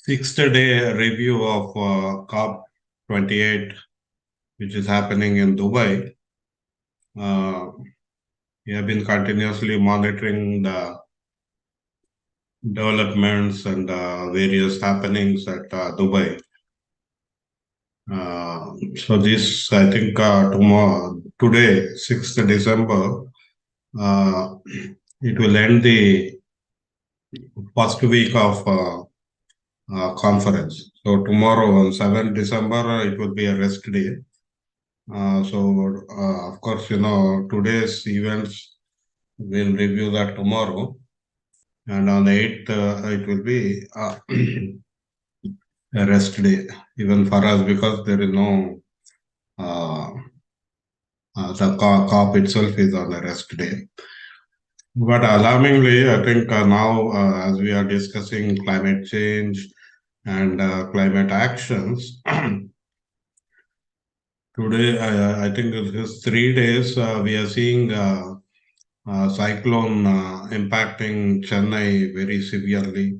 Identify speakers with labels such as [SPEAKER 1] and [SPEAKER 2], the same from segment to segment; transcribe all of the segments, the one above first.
[SPEAKER 1] sixth day review of COP28, which is happening in Dubai. We have been continuously monitoring the developments and various happenings at Dubai. So this, I think, today, 6th December, it will end the first week of conference. So tomorrow on 7th December, it will be a rest day. Of course, today's events, we'll review that tomorrow. And on the 8th, it will be a rest day, even for us, because there is no, the COP itself is on a rest day. But alarmingly, I think now, as we are discussing climate change and climate actions, today, I think this 3 days, we are seeing cyclone impacting Chennai very severely.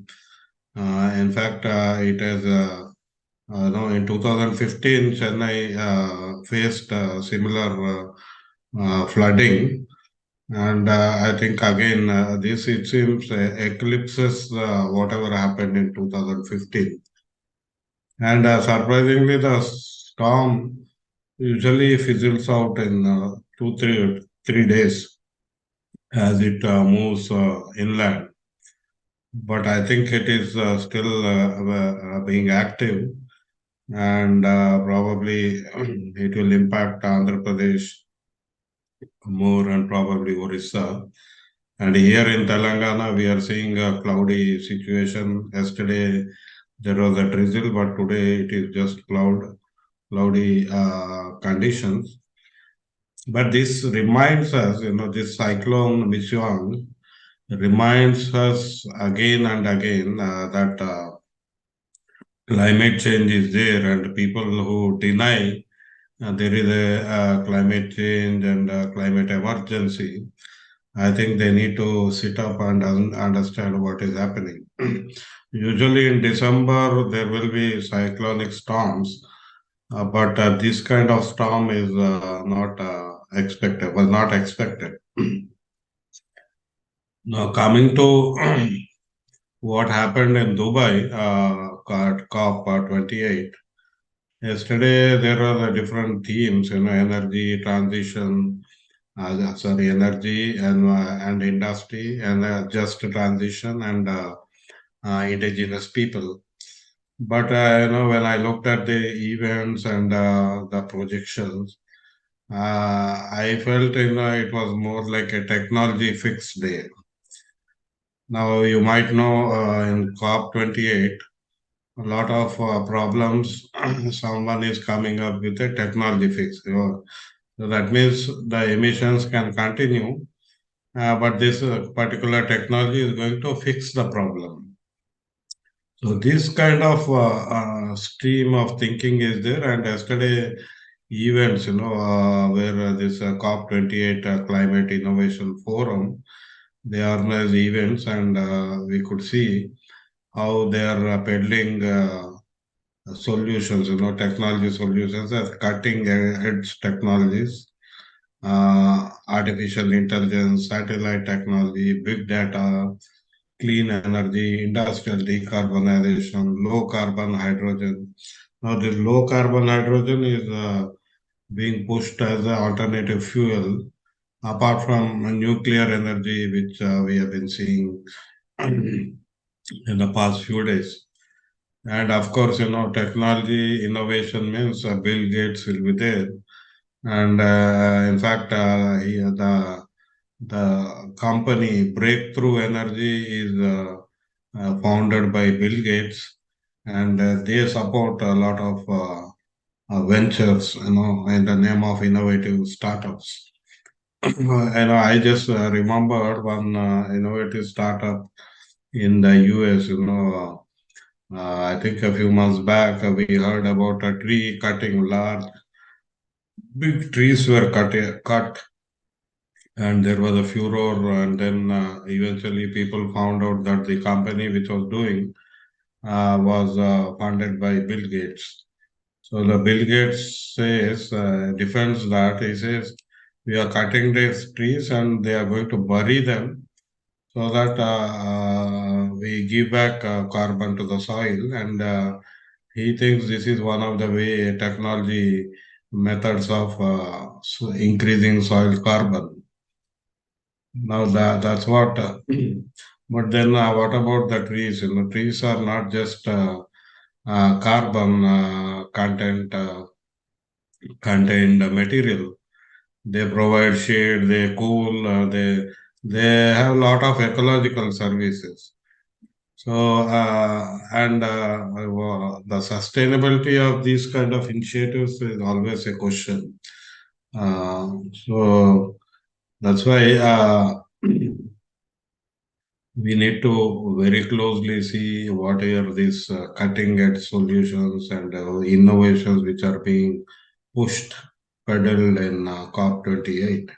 [SPEAKER 1] In fact, it has, in 2015, Chennai faced similar flooding. And I think again, this it seems eclipses whatever happened in 2015. And surprisingly, the storm usually fizzles out in 3 days as it moves inland. But I think it is still being active, and probably it will impact Andhra Pradesh more and probably Orissa. And here in Telangana, we are seeing a cloudy situation. Yesterday, there was a drizzle, but today it is just cloudy conditions. But this reminds us, this cyclone Michuang reminds us again and again that climate change is there, and people who deny there is a climate change and climate emergency, I think they need to sit up and understand what is happening. Usually in December, there will be cyclonic storms, but this kind of storm is not expected, was not expected. Now, coming to what happened in Dubai, COP28, yesterday there are different themes, energy transition, energy and industry, and just transition, and indigenous people. But when I looked at the events and the projections, I felt it was more like a technology fix day. Now you might know in COP28, a lot of problems. Someone is coming up with a technology fix. So that means the emissions can continue, but this particular technology is going to fix the problem. So this kind of stream of thinking is there. And yesterday events, where this COP28 Climate Innovation Forum, they organize events, and we could see how they are peddling solutions, technology solutions as cutting edge technologies, artificial intelligence, satellite technology, big data, clean energy, industrial decarbonization, low carbon hydrogen. Now, this low carbon hydrogen is being pushed as an alternative fuel, apart from nuclear energy, which we have been seeing in the past few days. And of course, technology innovation means Bill Gates will be there. And in fact, the company Breakthrough Energy is founded by Bill Gates, and they support a lot of ventures, in the name of innovative startups. I just remembered one innovative startup in the US. I think a few months back we heard about a tree cutting. Big trees were cut, and there was a furor, and then eventually people found out that the company which was doing was funded by Bill Gates. So the Bill Gates says, defends that. He says, we are cutting these trees and they are going to bury them so that we give back carbon to the soil. And he thinks this is one of the way technology methods of increasing soil carbon. Now that's what. But then what about the trees? You know, trees are not just carbon contained material. They provide shade, they cool, they have a lot of ecological services. So the sustainability of these kind of initiatives is always a question. So that's why we need to very closely see what are these cutting edge solutions and innovations which are being pushed, peddled in COP28.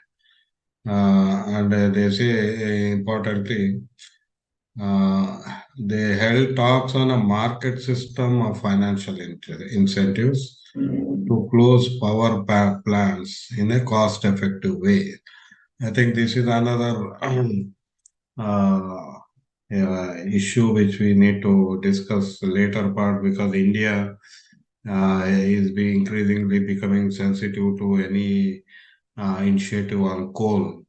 [SPEAKER 1] And they say, importantly, uh, they held talks on a market system of financial incentives to close power plants in a cost effective way. I think this is another uh, issue which we need to discuss later part, because India is increasingly becoming sensitive to any initiative on coal.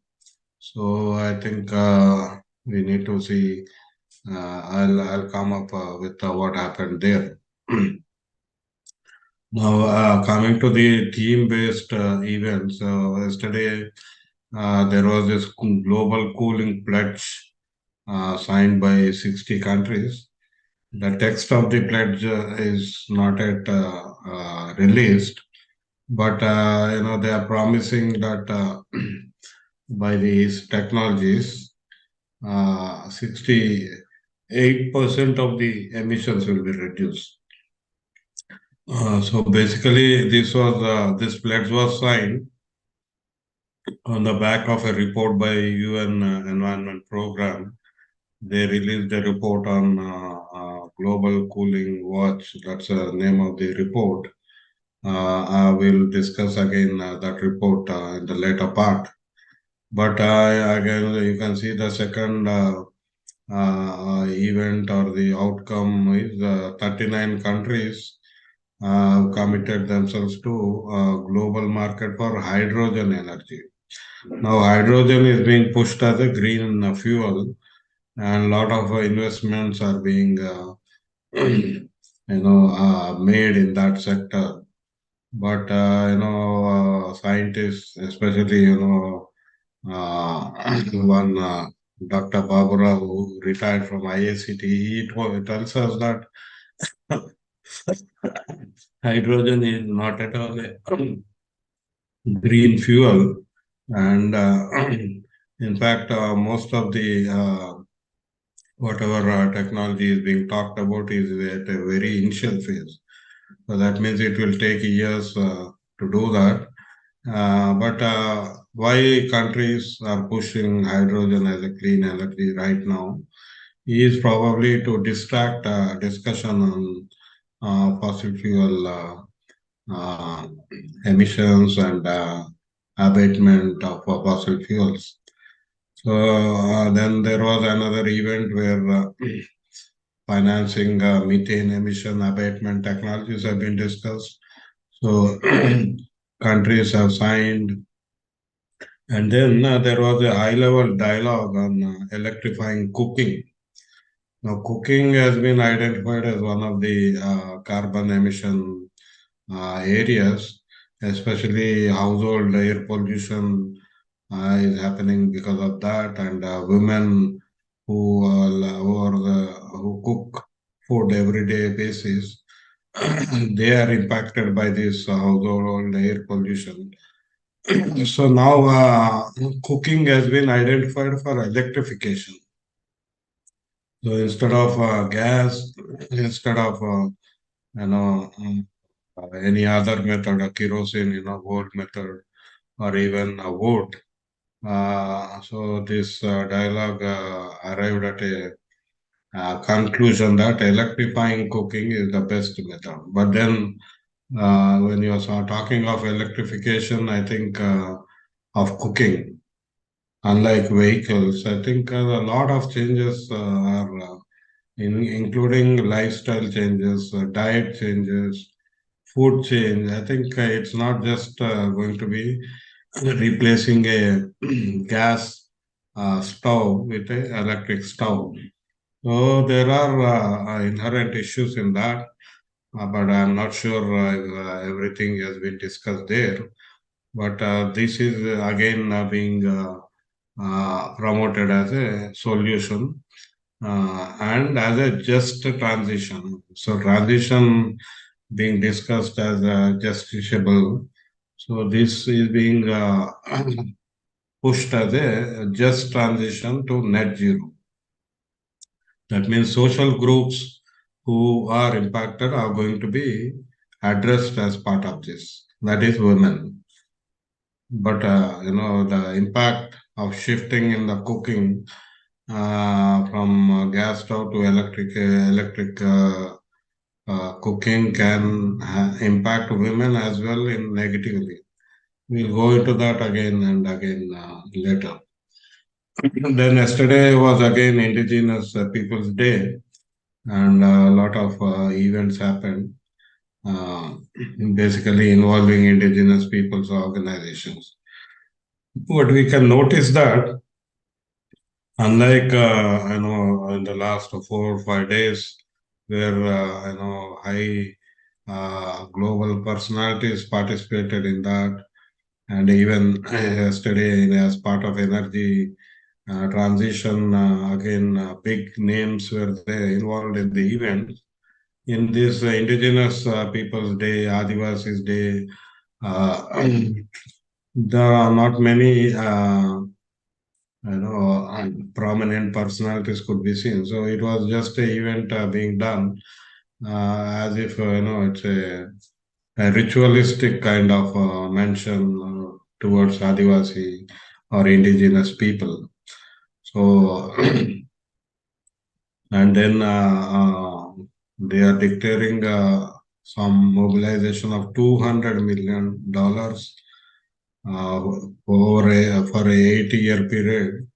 [SPEAKER 1] So I think we need to see. I'll come up with what happened there. Now, coming to the theme-based events, yesterday there was this global cooling pledge signed by 60 countries. The text of the pledge is not yet released, but they are promising that by these technologies, 68% of the emissions will be reduced. So basically, this pledge was signed on the back of a report by UN Environment Program. They released a report on global cooling watch. That's the name of the report. I will discuss again that report in the later part. But again, you can see the second event or the outcome is 39 countries committed themselves to global market for hydrogen energy. Now, hydrogen is being pushed as a green fuel, and a lot of investments are being, made in that sector. But scientists, especially one Dr. Babura, who retired from IACT, tells us that hydrogen is not at all a green fuel, and in fact, most of the whatever technology is being talked about is at a very initial phase. So that means it will take years to do that. But why countries are pushing hydrogen as a clean energy right now is probably to distract discussion on fossil fuel uh, emissions and abatement of fossil fuels. So then there was another event where financing methane emission abatement technologies have been discussed. So countries have signed, and then there was a high-level dialogue on electrifying cooking. Now, cooking has been identified as one of the carbon emission areas, especially household air pollution is happening because of that, and women who cook food everyday basis, they are impacted by this household air pollution. So now cooking has been identified for electrification. So instead of gas, instead of any other method, a kerosene, wood method, or even a wood. So this dialogue arrived at a conclusion that electrifying cooking is the best method. But then, when you are talking of electrification, I think of cooking, unlike vehicles, I think a lot of changes are including lifestyle changes, diet changes, food change. I think it's not just going to be replacing a gas stove with an electric stove. So there are inherent issues in that, but I'm not sure everything has been discussed there. But this is again being promoted as a solution and as a just transition. So transition being discussed as justiciable. So this is being pushed as a just transition to net zero. That means social groups who are impacted are going to be addressed as part of this. That is women. But the impact of shifting in the cooking from gas stove to electric cooking can impact women as well in negatively. We'll go into that again and again later. Then yesterday was again Indigenous Peoples Day, and a lot of events happened, uh, basically involving indigenous peoples organizations. But we can notice that, unlike in the last 4 or 5 days, where high global personalities participated in that, and even yesterday as part of energy transition, again big names were there involved in the event. In this Indigenous Peoples Day, Adivasis Day, uh, there are not many prominent personalities could be seen. So it was just an event being done as if it's a ritualistic kind of mention towards Adivasi or indigenous people. So and then they are declaring some mobilization of $200 million for a 80-year period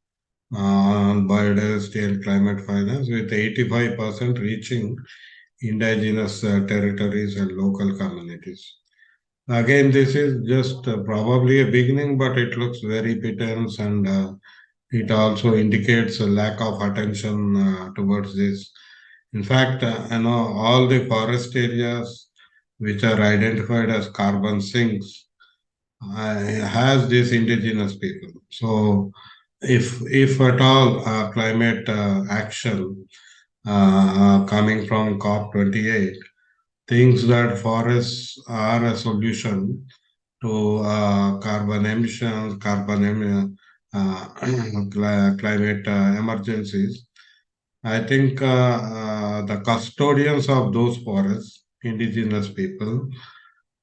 [SPEAKER 1] on biodiversity and climate finance, with 85% reaching indigenous territories and local communities. Again, this is just probably a beginning, but it looks very pittance, and it also indicates a lack of attention towards this. In fact, all the forest areas which are identified as carbon sinks has these indigenous people. So, if at all climate action coming from COP28 thinks that forests are a solution to carbon emissions, climate emergencies, I think the custodians of those forests, indigenous people,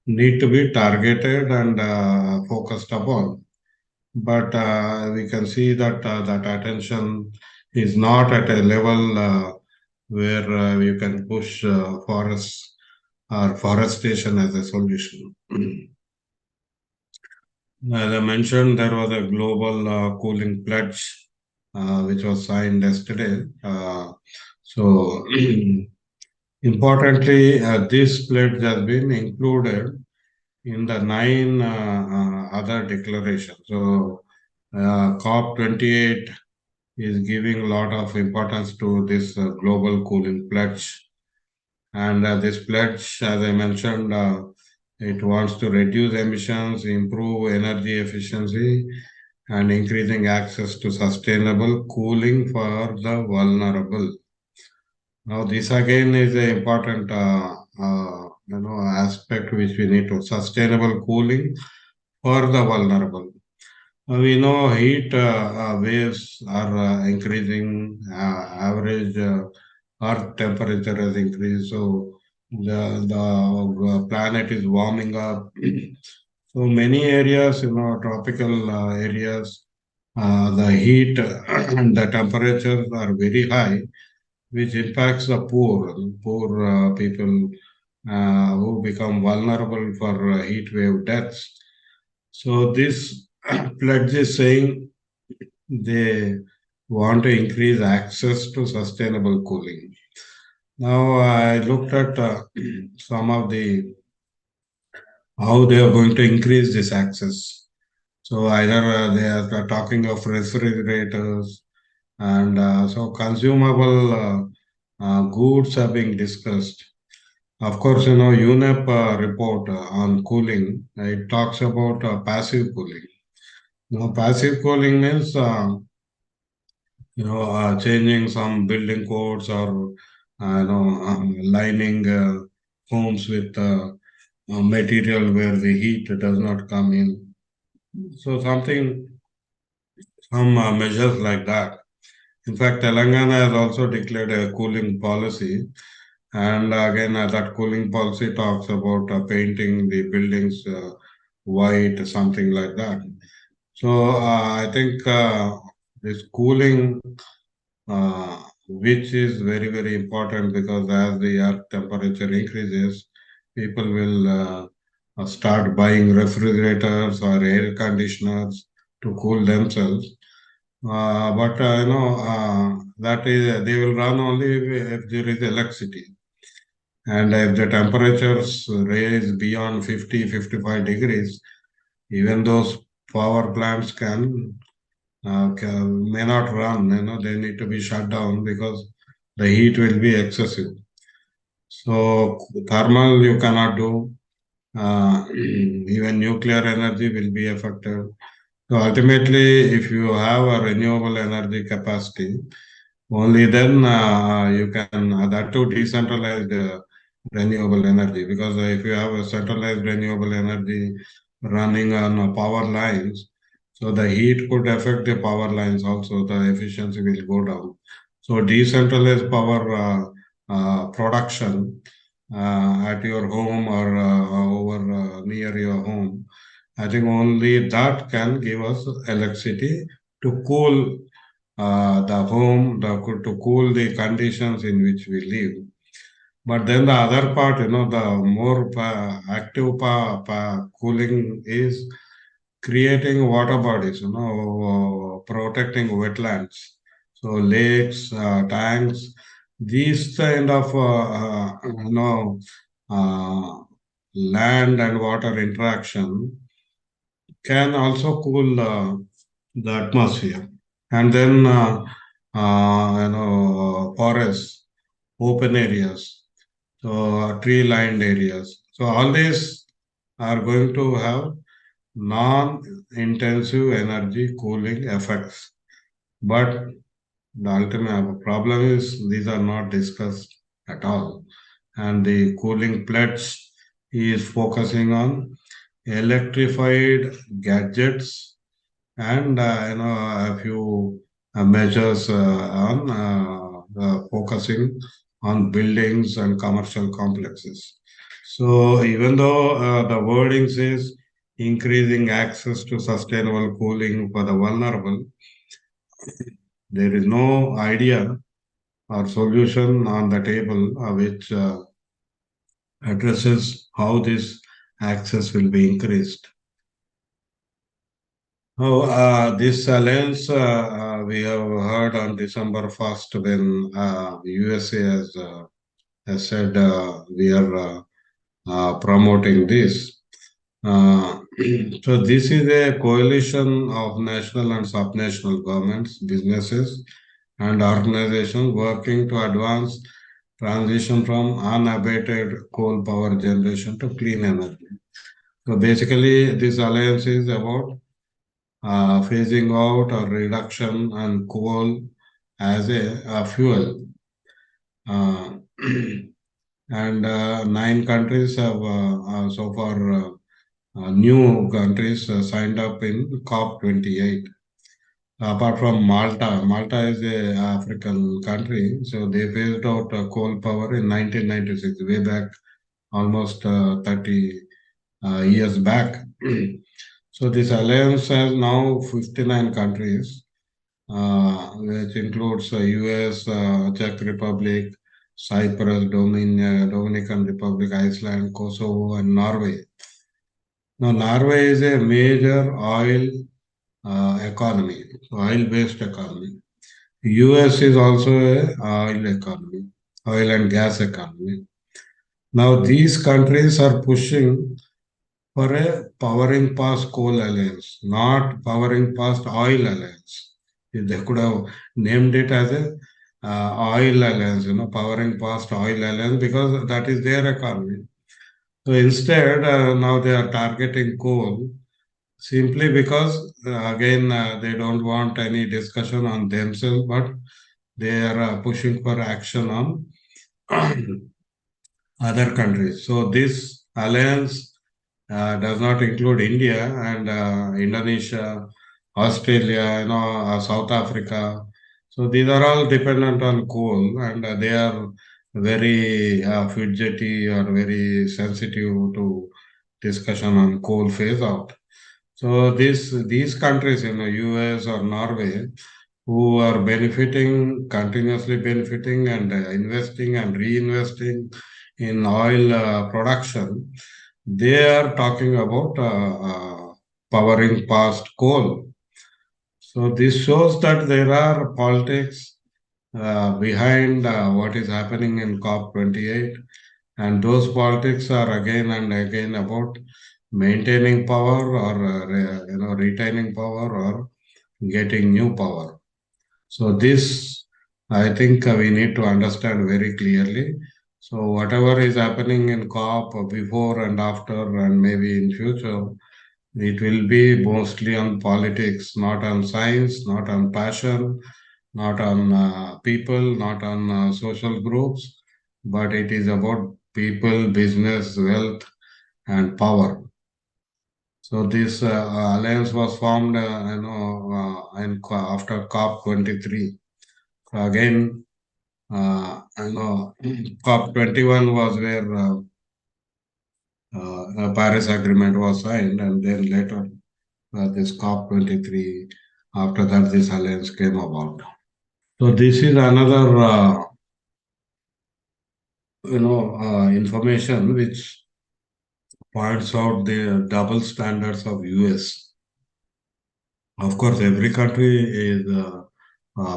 [SPEAKER 1] need to be targeted and focused upon. But we can see that that attention is not at a level where you can push forests or forestation as a solution. As I mentioned, there was a global cooling pledge which was signed yesterday. So, importantly, this pledge has been included in the 9 other declarations. So, COP28 is giving a lot of importance to this global cooling pledge. And this pledge, as I mentioned, it wants to reduce emissions, improve energy efficiency, and increasing access to sustainable cooling for the vulnerable. Now, this again is an important aspect which we need to sustainable cooling for the vulnerable. We know heat waves are increasing. Average Earth temperature has increased, so the planet is warming up. So many areas, tropical areas, the heat and the temperatures are very high, which impacts the poor people who become vulnerable for heat wave deaths. So this pledge is saying they want to increase access to sustainable cooling. Now I looked at some of the how they are going to increase this access. So either they are talking of refrigerators and so consumable goods are being discussed. Of course, UNEP report on cooling, it talks about passive cooling. Passive cooling means changing some building codes or lining homes with material where the heat does not come in. So some measures like that. In fact, Telangana has also declared a cooling policy. And again, that cooling policy talks about painting the buildings white, something like that. So I think this cooling, which is very, very important because as the earth temperature increases, people will start buying refrigerators or air conditioners to cool themselves. But that is they will run only if there is electricity. And if the temperatures raise beyond 50, 55 degrees, even those power plants may not run. They need to be shut down because the heat will be excessive. So thermal you cannot do. Even nuclear energy will be affected. So ultimately, if you have a renewable energy capacity, only then you can that too decentralized renewable energy because if you have a centralized renewable energy running on power lines, so the heat could affect the power lines also. The efficiency will go down. So decentralized power production at your home or over near your home. I think only that can give us electricity to cool the home, to cool the conditions in which we live. But then the other part, the more active cooling is creating water bodies, protecting wetlands. So lakes, tanks, these kind of, uh, land and water interaction can also cool the atmosphere. And then, forests, open areas, so tree-lined areas. So all these are going to have non-intensive energy cooling effects. But the ultimate problem is these are not discussed at all. And the cooling pledge is focusing on electrified gadgets and a few measures on focusing on buildings and commercial complexes. So even though the wording says increasing access to sustainable cooling for the vulnerable, there is no idea or solution on the table which addresses how this access will be increased. Oh, this alliance we have heard on December 1st when USA has said we are promoting this. So this is a coalition of national and subnational governments, businesses, and organizations working to advance transition from unabated coal power generation to clean energy. So basically, this alliance is about phasing out or reduction and coal as a fuel. Uh, and nine countries have so far new countries signed up in COP28. Apart from Malta, Malta is a African country, so they phased out coal power in 1996, way back almost 30 years back. So this alliance has now 59 countries which includes US, Czech Republic, Cyprus, Dominican Republic, Iceland, Kosovo, and Norway. Now, Norway is a major oil economy, oil-based economy. US is also a oil economy, oil and gas economy. Now, these countries are pushing for a powering past coal alliance, not powering past oil alliance. They could have named it as a oil alliance, powering past oil alliance because that is their economy. So instead, now they are targeting coal simply because, again, they don't want any discussion on themselves, but they are pushing for action on other countries. So this alliance does not include India and Indonesia, Australia, South Africa. So these are all dependent on coal, and they are very fidgety or very sensitive to discussion on coal phase out. So these countries, US or Norway, who are benefiting, continuously benefiting and investing and reinvesting in oil production, they are talking about powering past coal. So this shows that there are politics behind what is happening in COP28, and those politics are again and again about maintaining power or retaining power or getting new power. So this, I think, we need to understand very clearly. So whatever is happening in COP before and after, and maybe in future, it will be mostly on politics, not on science, not on passion, not on people, not on social groups, but it is about people, business, wealth, and power. So this alliance was formed, after COP23. So again, COP21 was where a Paris Agreement was signed, and then later this COP23. After that, this alliance came about. So this is another, information which points out the double standards of US. Of course, every country is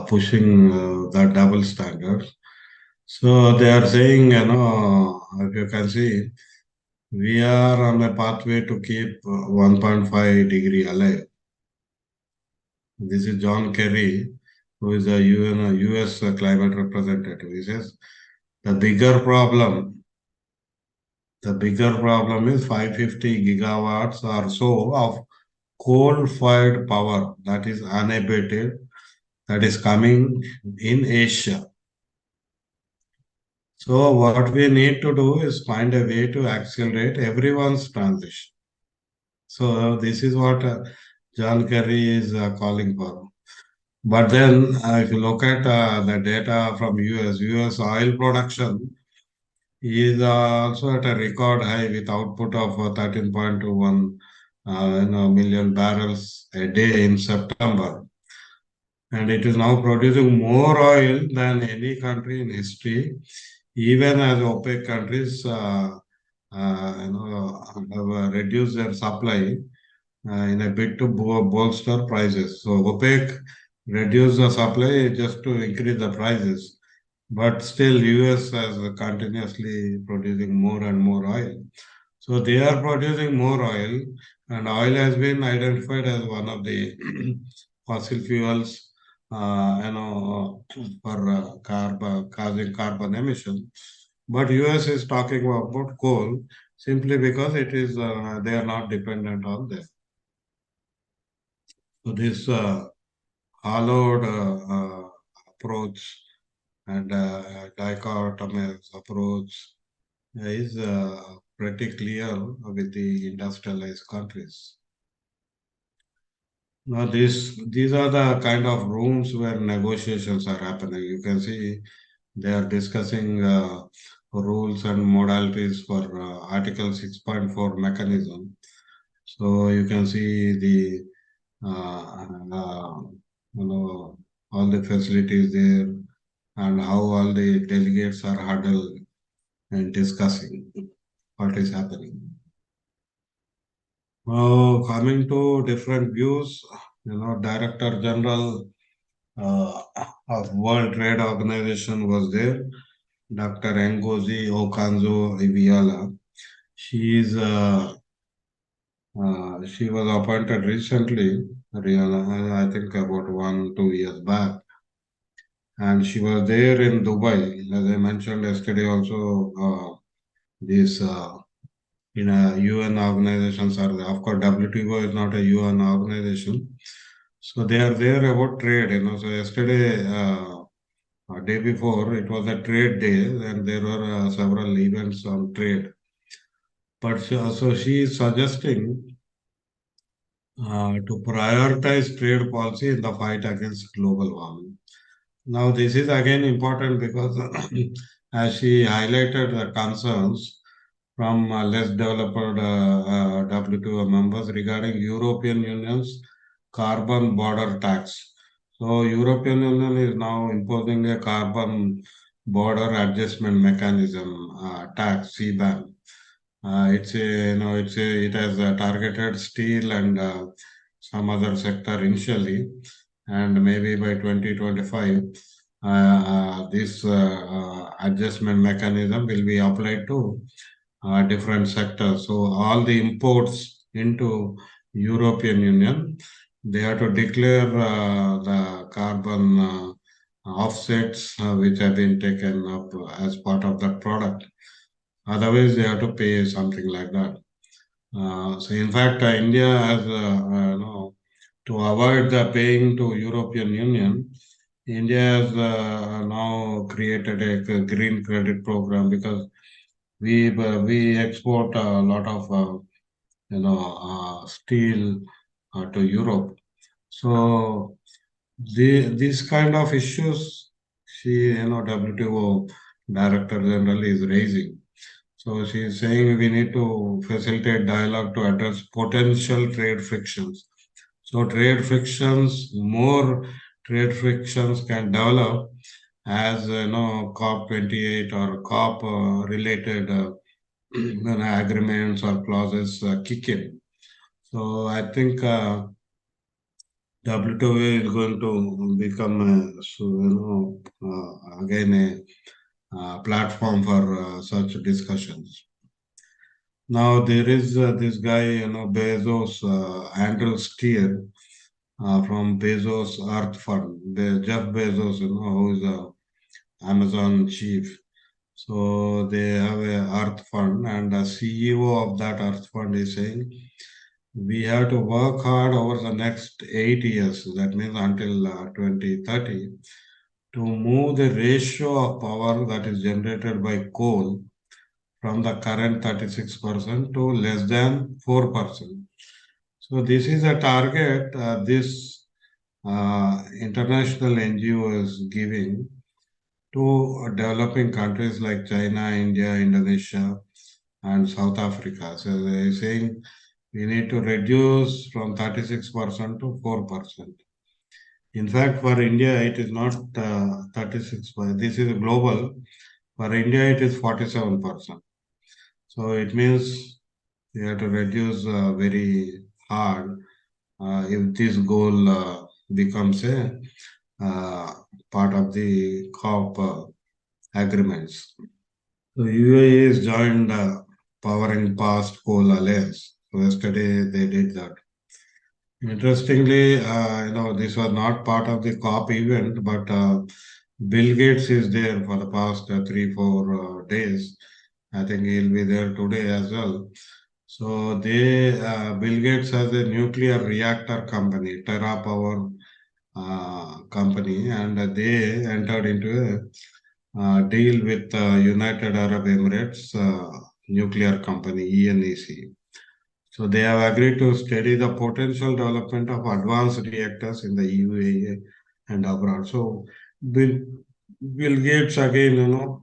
[SPEAKER 1] pushing the double standards. So they are saying, if you can see, we are on a pathway to keep 1.5 degree alive. This is John Kerry, who is a US climate representative. He says the bigger problem is 550 gigawatts or so of coal-fired power that is unabated, that is coming in Asia. So what we need to do is find a way to accelerate everyone's transition. So this is what John Kerry is calling for. But then, if you look at the data from US oil production is also at a record high with output of 13.21 million barrels a day in September. And it is now producing more oil than any country in history, even as OPEC countries have reduced their supply in a bid to bolster prices. So OPEC reduced the supply just to increase the prices, but still US is continuously producing more and more oil. So they are producing more oil, and oil has been identified as one of the fossil fuels, for causing carbon emission. But US is talking about coal simply because it is they are not dependent on them. So this hollowed approach and dichotomous approach is pretty clear with the industrialized countries. Now, these are the kind of rooms where negotiations are happening. You can see they are discussing rules and modalities for Article 6.4 mechanism. So you can see the uh, uh, all the facilities there and how all the delegates are huddled and discussing what is happening. Coming to different views, Director General uh, of World Trade Organization was there, Dr. Ngozi Okonjo-Iweala. She was appointed recently, I think about 1-2 years back, and she was there in Dubai. As I mentioned yesterday, also these UN organizations are there. Of course, WTO is not a UN organization, so they are there about trade. So yesterday, day before, it was a trade day, and there were several events on trade. But so she is suggesting to prioritize trade policy in the fight against global warming. Now, this is again important because, as she highlighted the concerns from less developed WTO members regarding European Union's carbon border tax. So, European Union is now imposing a carbon border adjustment mechanism tax CBAM. It has targeted steel and some other sector initially, and maybe by 2025, this adjustment mechanism will be applied to different sectors. So all the imports into European Union, they have to declare the carbon offsets which have been taken up as part of that product. Otherwise, they have to pay something like that. So in fact, India has, to avoid the paying to European Union, India has now created a green credit program because we export a lot of steel to Europe. So these kind of issues, WTO Director General is raising. So she is saying we need to facilitate dialogue to address potential trade frictions. So more trade frictions can develop as COP28 or COP related agreements or clauses kick in. So I think WTO is going to become again a platform for such discussions. Now there is this guy, Bezos, Andrew Steer from Bezos Earth Fund. Jeff Bezos, who is Amazon chief. So they have a Earth Fund, and the CEO of that Earth Fund is saying we have to work hard over the next 8 years. That means until 2030 to move the ratio of power that is generated by coal from the current 36% to less than 4%. So this is a target this international NGO is giving to developing countries like China, India, Indonesia, and South Africa. So they're saying we need to reduce from 36% to 4%. In fact, for India, it is not 36%. This is global. For India, it is 47%. So it means we have to reduce very hard if this goal becomes a part of the COP agreements. So UAE is joined Powering Past Coal Alliance. So yesterday they did that. Interestingly, this was not part of the COP event, but Bill Gates is there for the past 3-4 days. I think he'll be there today as well. So Bill Gates has a nuclear reactor company, Terra Power company, and they entered into a deal with United Arab Emirates nuclear company, UNEC. So they have agreed to study the potential development of advanced reactors in the UAE and abroad. So Bill Gates again,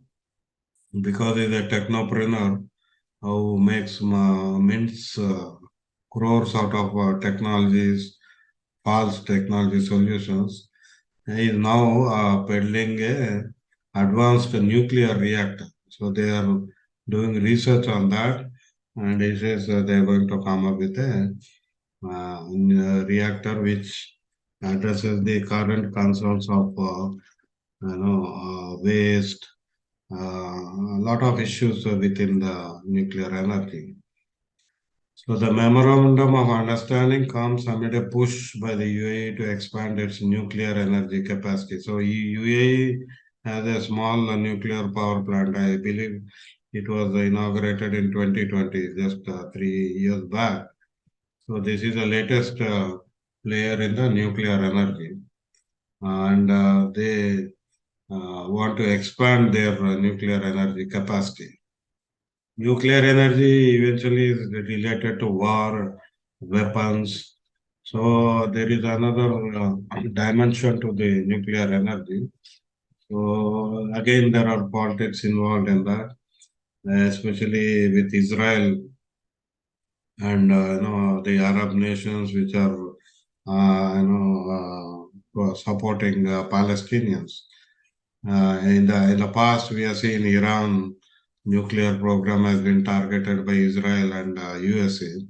[SPEAKER 1] because he's a technopreneur who makes mints crores out of technologies false technology solutions, is now peddling a advanced nuclear reactor. So they are doing research on that, and he says they are going to come up with a reactor which addresses the current concerns of waste, a lot of issues within the nuclear energy. So the memorandum of understanding comes amid a push by the UAE to expand its nuclear energy capacity. So UAE has a small nuclear power plant. I believe it was inaugurated in 2020, just 3 years back. So this is the latest player in the nuclear energy, and they want to expand their nuclear energy capacity. Nuclear energy eventually is related to war, weapons. So there is another dimension to the nuclear energy. So again, there are politics involved in that, especially with Israel and the Arab nations, which are supporting Palestinians. In the past, we have seen Iran nuclear program has been targeted by Israel and USA.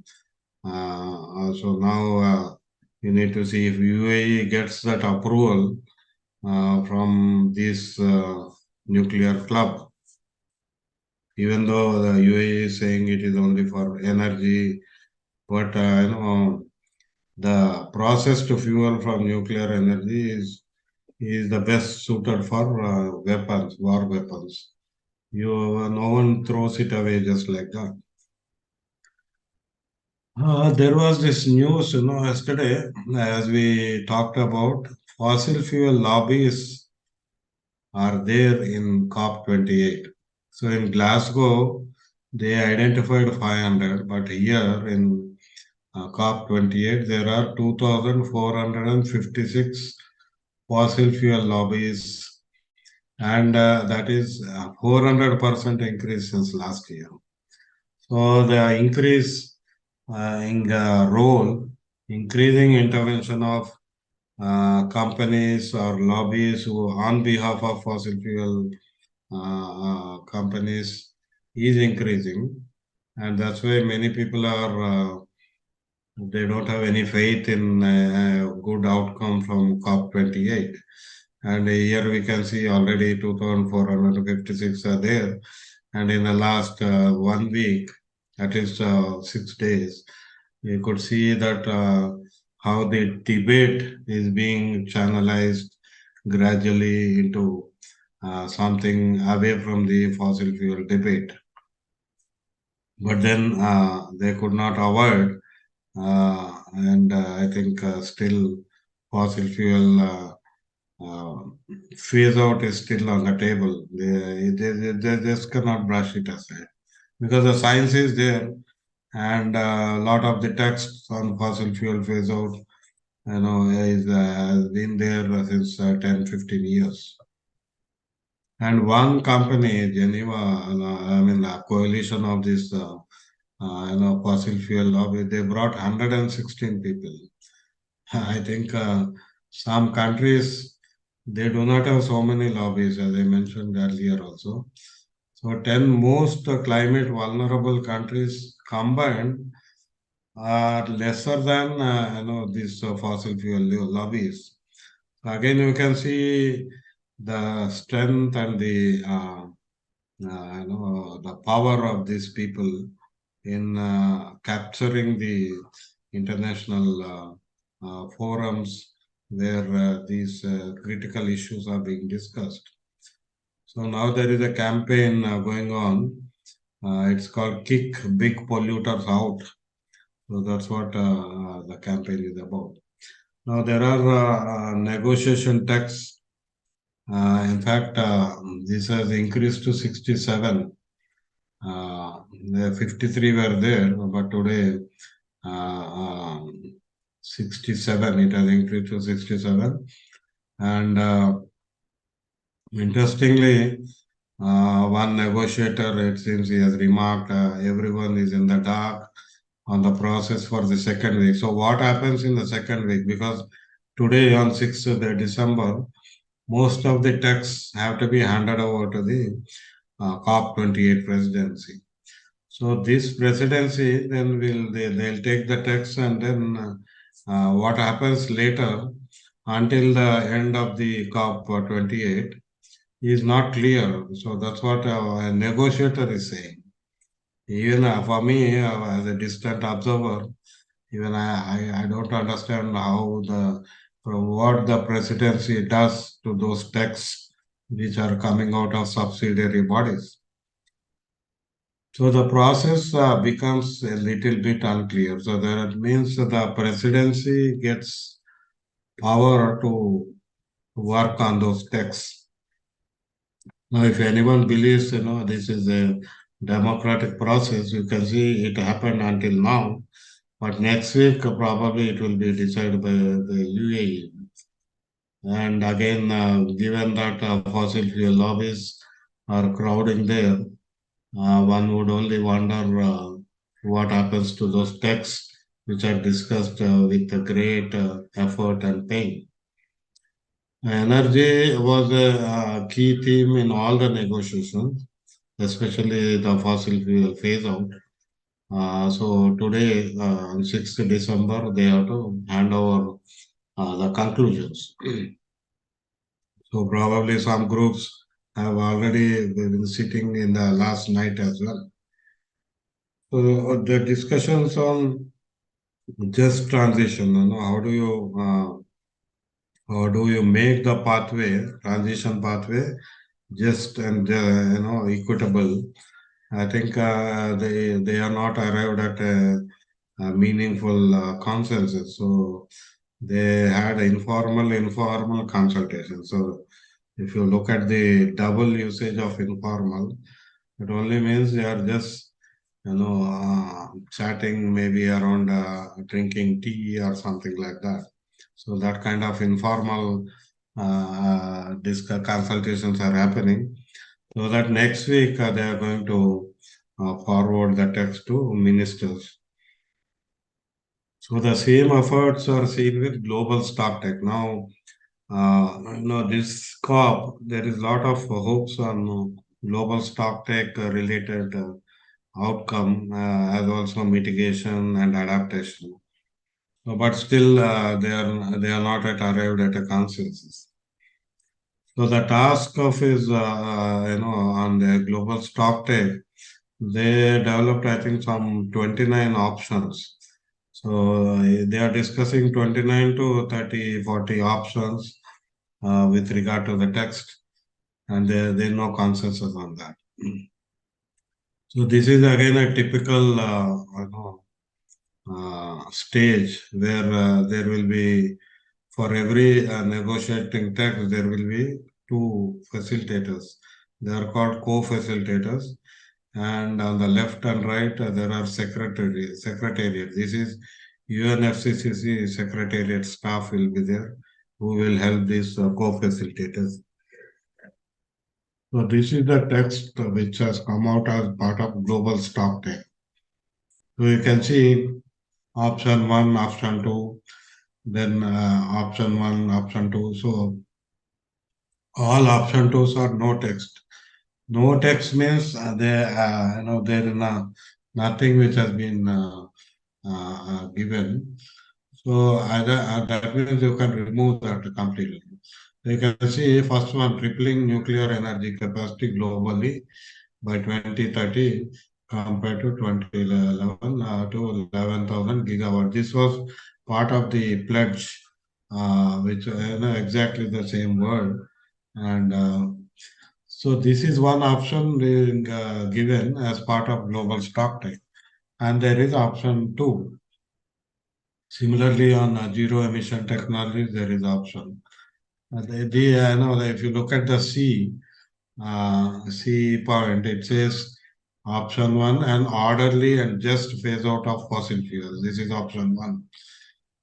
[SPEAKER 1] So now you need to see if UAE gets that approval from this nuclear club, even though the UAE is saying it is only for energy, but the process to fuel from nuclear energy is the best suited for weapons, war weapons. No one throws it away just like that. There was this news, yesterday, as we talked about, fossil fuel lobbies are there in COP28. So in Glasgow, they identified 500, but here in COP28, there are 2,456 fossil fuel lobbies, and that is 400% increase since last year. So the increase in role, increasing intervention of companies or lobbies who, on behalf of fossil fuel companies, is increasing, and that's why many people are they don't have any faith in a good outcome from COP28. And here we can see already 2,456 are there, and in the last 1 week, at least 6 days, you could see that how the debate is being channelized gradually into something away from the fossil fuel debate. But then they could not avoid, and I think still fossil fuel phase out is still on the table. They just cannot brush it aside because the science is there, and a lot of the texts on fossil fuel phase out, has been there since 10, 15 years. And one company, Geneva, a coalition of this, fossil fuel lobby, they brought 116 people. I think some countries, they do not have so many lobbies, as I mentioned earlier also. So 10 most climate vulnerable countries combined are lesser than these fossil fuel lobbies. Again, you can see the strength and the power of these people in capturing the international forums where these critical issues are being discussed. So now there is a campaign going on. It's called Kick Big Polluters Out. So that's what the campaign is about. Now there are negotiation texts. In fact, this has increased to 67. 53 were there, but today 67, it has increased to 67. And interestingly, one negotiator, it seems he has remarked, everyone is in the dark on the process for the second week. So what happens in the second week? Because today on 6th of December, most of the texts have to be handed over to the COP28 presidency. So this presidency then they'll take the text, and then what happens later until the end of the COP28 is not clear. So that's what a negotiator is saying. Even for me, as a distant observer, even I don't understand how from what the presidency does to those texts which are coming out of subsidiary bodies. So the process becomes a little bit unclear. So that means that the presidency gets power to work on those texts. Now, if anyone believes, this is a democratic process, you can see it happened until now. But next week, probably it will be decided by the UAE. And again, given that fossil fuel lobbies are crowding there, one would only wonder what happens to those texts which are discussed with a great effort and pain. Energy was a key theme in all the negotiations, especially the fossil fuel phase out. So today, on 6th December, they have to hand over the conclusions. So probably some groups have already been sitting in the last night as well. So the discussions on just transition, how do you make the transition pathway, just and equitable? I think they are not arrived at a meaningful consensus. So they had informal consultation. So if you look at the double usage of informal, it only means they are just chatting maybe around drinking tea or something like that. So that kind of informal consultations are happening. So that next week they are going to forward the text to ministers. So the same efforts are seen with global stock tech. Now, this COP, there is a lot of hopes on global stock tech related outcome as also mitigation and adaptation. But still, they are not yet arrived at a consensus. So the task of is on the global stock take, they developed I think some 29 options. So they are discussing 29 to 30, 40 options with regard to the text, and there no consensus on that. So this is again a typical stage where there will be, for every negotiating text, there will be two facilitators. They are called co-facilitators. And on the left and right, there are secretariat. This is UNFCCC secretariat staff will be there who will help these co-facilitators. So this is the text which has come out as part of global stock take. So you can see option one, option two, then option one, option two. So all option twos are no text. No text means there is nothing which has been given. So that means you can remove that completely. You can see first one, tripling nuclear energy capacity globally by 2030 compared to 2011 to 11,000 gigawatt. This was part of the pledge, which exactly the same word. And so this is one option being given as part of global stock take. And there is option two. Similarly, on zero emission technologies, there is option. If you look at the C point, it says option one, an orderly and just phase out of fossil fuels. This is option one.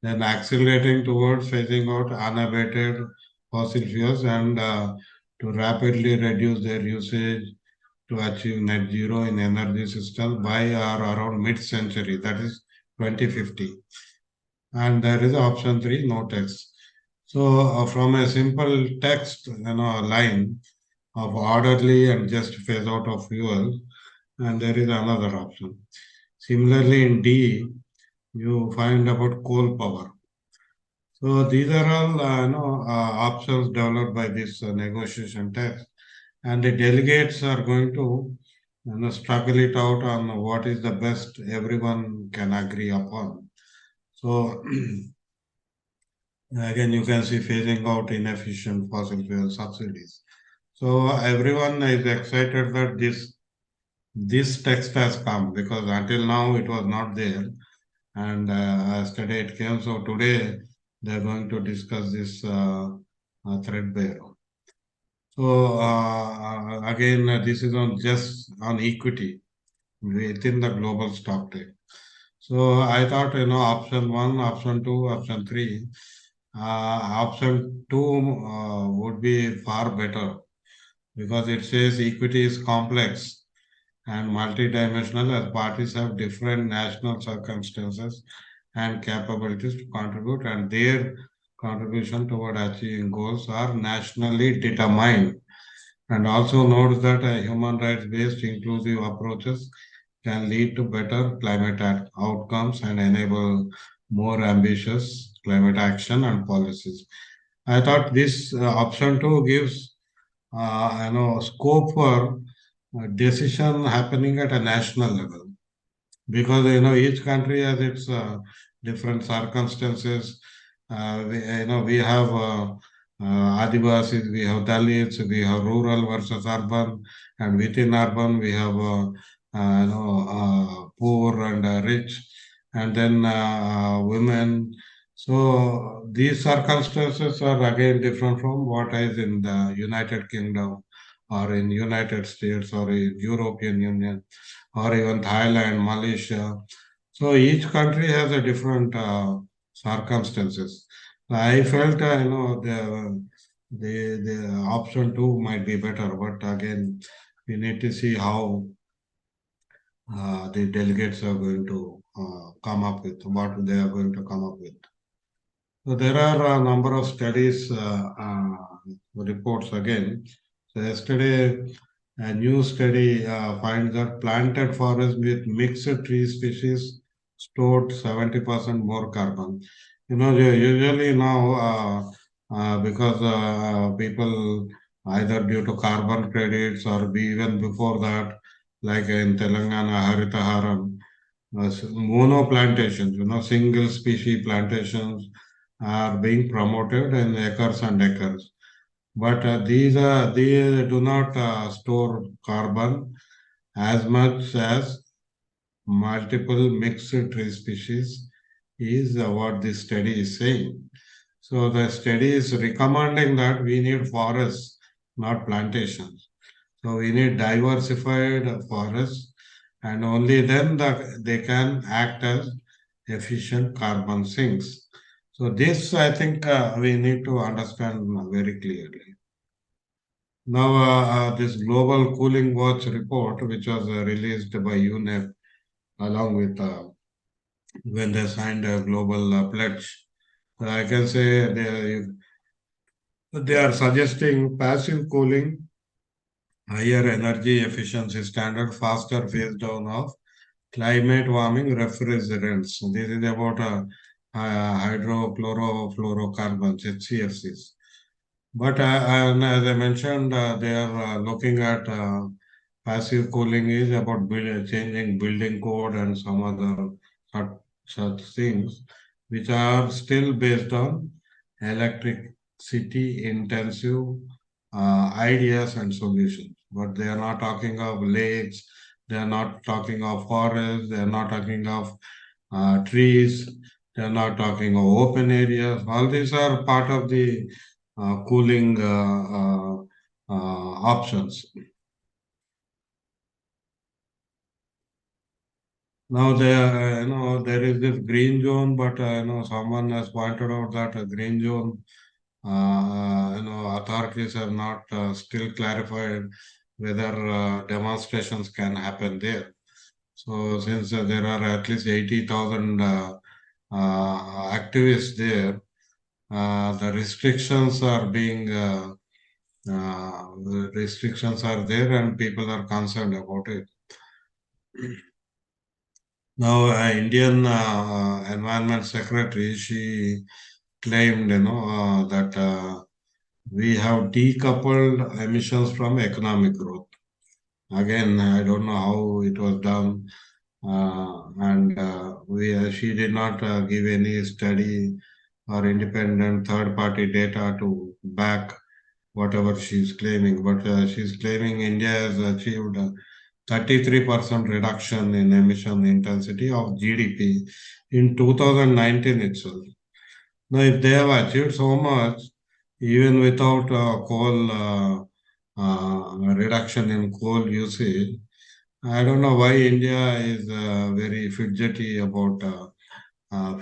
[SPEAKER 1] Then accelerating towards phasing out unabated fossil fuels and to rapidly reduce their usage to achieve net zero in energy systems by or around mid-century. That is 2050. And there is option 3, no text. So from a simple text, line of orderly and just phase out of fuel, and there is another option. Similarly, in D, you find about coal power. So these are all options developed by this negotiation text, and the delegates are going to struggle it out on what is the best everyone can agree upon. So again, you can see phasing out inefficient fossil fuel subsidies. So everyone is excited that this text has come because until now it was not there, and yesterday it came. So today they are going to discuss this threadbare. So again, this is on just on equity within the global stock trade. So I thought option 1, option 2, option 3. Option 2 would be far better because it says equity is complex and multidimensional as parties have different national circumstances and capabilities to contribute, and their contribution toward achieving goals are nationally determined. And also notes that human rights based inclusive approaches can lead to better climate outcomes and enable more ambitious climate action and policies. I thought this option 2 gives scope for decision happening at a national level because each country has its different circumstances. We have Adivasis, we have Dalits, we have rural versus urban, and within urban we have poor and rich, and then women. So these circumstances are again different from what is in the United Kingdom or in United States or in European Union or even Thailand, Malaysia. So each country has a different circumstances. I felt, the option 2 might be better, but again, we need to see how the delegates are going to come up with, what they are going to come up with. So there are a number of studies, reports again. So yesterday, a new study finds that planted forests with mixed tree species stored 70% more carbon. Usually now, because people either due to carbon credits or even before that, like in Telangana, Haritaharam, mono plantations, single species plantations are being promoted in acres and acres. But they do not store carbon as much as multiple mixed tree species is what this study is saying. So the study is recommending that we need forests, not plantations. So we need diversified forests, and only then they can act as efficient carbon sinks. So this, I think, we need to understand very clearly. Now, this Global Cooling Watch report, which was released by UNEP along with when they signed a global pledge, I can say they are suggesting passive cooling, higher energy efficiency standard, faster phase down of climate warming refrigerants. This is about hydrochlorofluorocarbons, HCFCs. But and as I mentioned, they are looking at passive cooling is about changing building code and some other such, such things, which are still based on electricity intensive ideas and solutions. But they are not talking of lakes, they are not talking of forests, they are not talking of trees, they are not talking of open areas. All these are part of the cooling options. Now there is this green zone, but someone has pointed out that a green zone, authorities have not still clarified whether demonstrations can happen there. So since there are at least 80,000 activists there, the restrictions are being restrictions are there, and people are concerned about it. Now, Indian Environment Secretary, she claimed, that we have decoupled emissions from economic growth. Again, I don't know how it was done, and she did not give any study or independent third-party data to back whatever she's claiming. But she's claiming India has achieved 33% reduction in emission intensity of GDP in 2019 itself. Now, if they have achieved so much, even without coal reduction in coal usage, I don't know why India is very fidgety about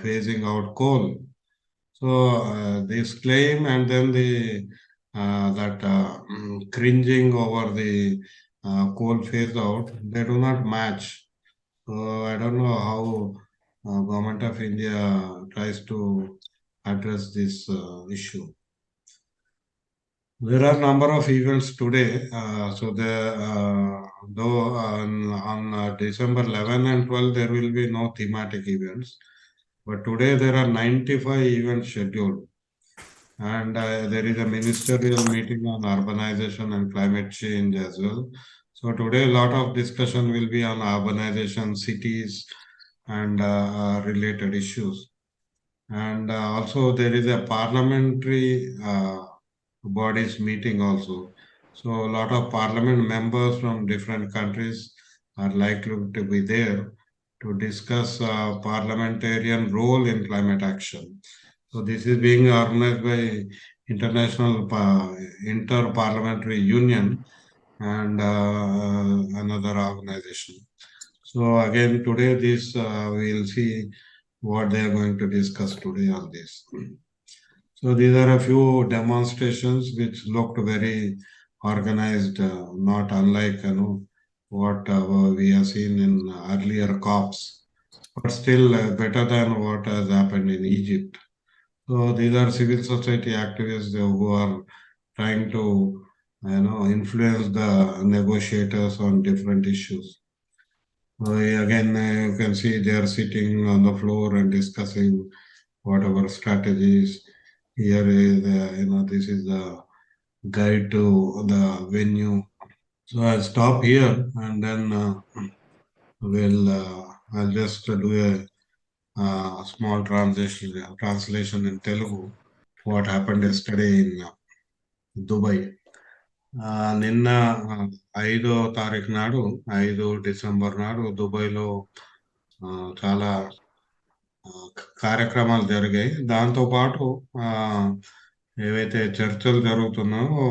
[SPEAKER 1] phasing out coal. So this claim and then the that cringing over the coal phase out, they do not match. So I don't know how government of India tries to address this issue. There are number of events today. Though on December 11 and 12 there will be no thematic events, but today there are 95 events scheduled, and there is a ministerial meeting on urbanization and climate change as well. So today a lot of discussion will be on urbanization, cities, and related issues. And also there is a parliamentary bodies meeting also. So a lot of parliament members from different countries are likely to be there to discuss parliamentarian role in climate action. So this is being organized by International Inter-Parliamentary Union and another organization. So again today this we'll see what they are going to discuss today on this. So these are a few demonstrations which looked very organized, not unlike what we have seen in earlier COPs, but still better than what has happened in Egypt. So these are civil society activists who are trying to influence the negotiators on different issues. Again, you can see they are sitting on the floor and discussing whatever strategies. Here is, this is the guide to the venue. So I'll stop here and then I'll just do a small translation in Telugu. What happened yesterday in Dubai. నిన్న 5వ తారీఖు నాడు 5 December నాడు దుబాయ్లో చాలా కార్యక్రమాలు జరిగాయి. దాంతోపాటు ఏవైతే చర్చలు జరుగుతున్నాయో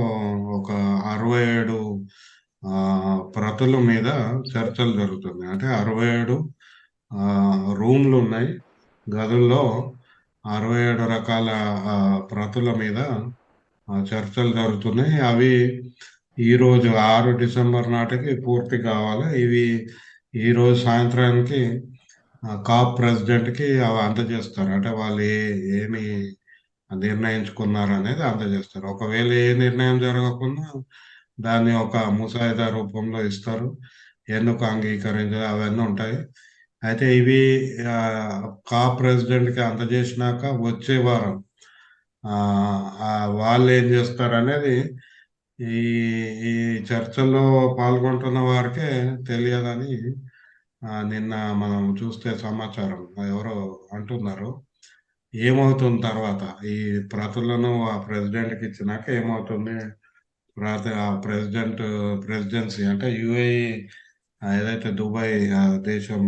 [SPEAKER 1] ఒక 67 ప్రతుల మీద చర్చలు జరుగుతున్నాయి. అంటే 67 రూమ్లు ఉన్నాయి. గదుల్లో 67 రకాల ప్రతుల మీద చర్చలు జరుగుతున్నాయి. అవి ఈరోజు 6 డిసెంబర్ నాటికి పూర్తి కావాలి. ఇవి ఈరోజు సాయంత్రానికి కాప్ ప్రెసిడెంట్కి అవి అందజేస్తారు. అంటే వాళ్ళు ఏమి నిర్ణయించుకున్నారు అనేది అందజేస్తారు. ఒకవేళ ఏ నిర్ణయం జరగకుండా దాన్ని ఒక ముసాయిదా రూపంలో ఇస్తారు. ఎందుకు అంగీకరించారు అవన్నీ ఉంటాయి. అయితే ఇవి కాప్ ప్రెసిడెంట్కి అందజేసినాక వచ్చే వారం వాళ్ళు ఏం చేస్తారు అనేది ఈ ఈ చర్చల్లో పాల్గొంటున్న వారికే తెలియదని నిన్న మనం చూస్తే సమాచారం ఎవరో అంటున్నారు. ఏమవుతుంది తర్వాత ఈ ప్రతులను ఆ ప్రెసిడెంట్కి ఇచ్చినాక ఏమవుతుంది, ప్రెసిడెన్సీ అంటే యుఏఈ ఏదైతే దుబాయ్ దేశం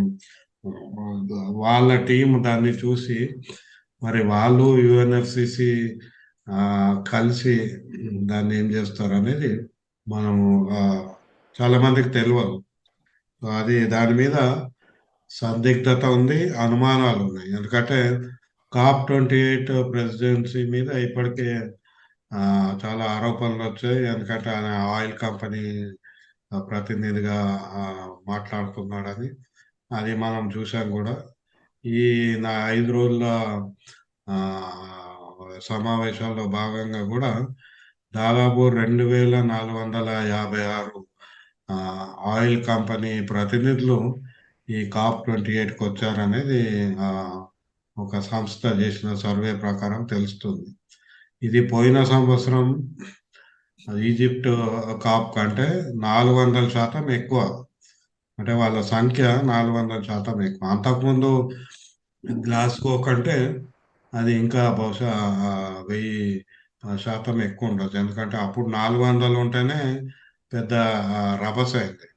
[SPEAKER 1] వాళ్ళ టీం దాన్ని చూసి మరి వాళ్ళు యుఎన్ఎఫ్సిసి కలిసి దాన్ని ఏం చేస్తారు అనేది మనము చాలా మందికి తెలియదు. అది దాని మీద సందిగ్ధత ఉంది, అనుమానాలు ఉన్నాయి. ఎందుకంటే COP28 ప్రెసిడెన్సీ మీద ఇప్పటికే చాలా ఆరోపణలు వచ్చాయి. ఎందుకంటే ఆయన ఆయిల్ కంపెనీ ప్రతినిధిగా మాట్లాడుతున్నాడని. అది మనం చూసాం కూడా. ఈ నా 5 రోజుల ఆ, సమావేశాల్లో భాగంగా కూడా దాదాపు 2456 ఆ, ఆయిల్ కంపెనీ ప్రతినిధులు ఈ COP28కి వచ్చారనేది ఆ, ఒక సంస్థ చేసిన సర్వే ప్రకారం తెలుస్తుంది. ఇది పోయిన సంవత్సరం ఈజిప్ట్ కాప్ కంటే 400% ఎక్కువ. అంటే వాళ్ళ సంఖ్య 400% ఎక్కువ. అంతకుముందు గ్లాస్గో కంటే అది ఇంకా బహుశా 1000 శాతం ఎక్కువ ఉండొచ్చు. ఎందుకంటే అప్పుడు 400 ఉంటేనే పెద్ద రభస అయింది.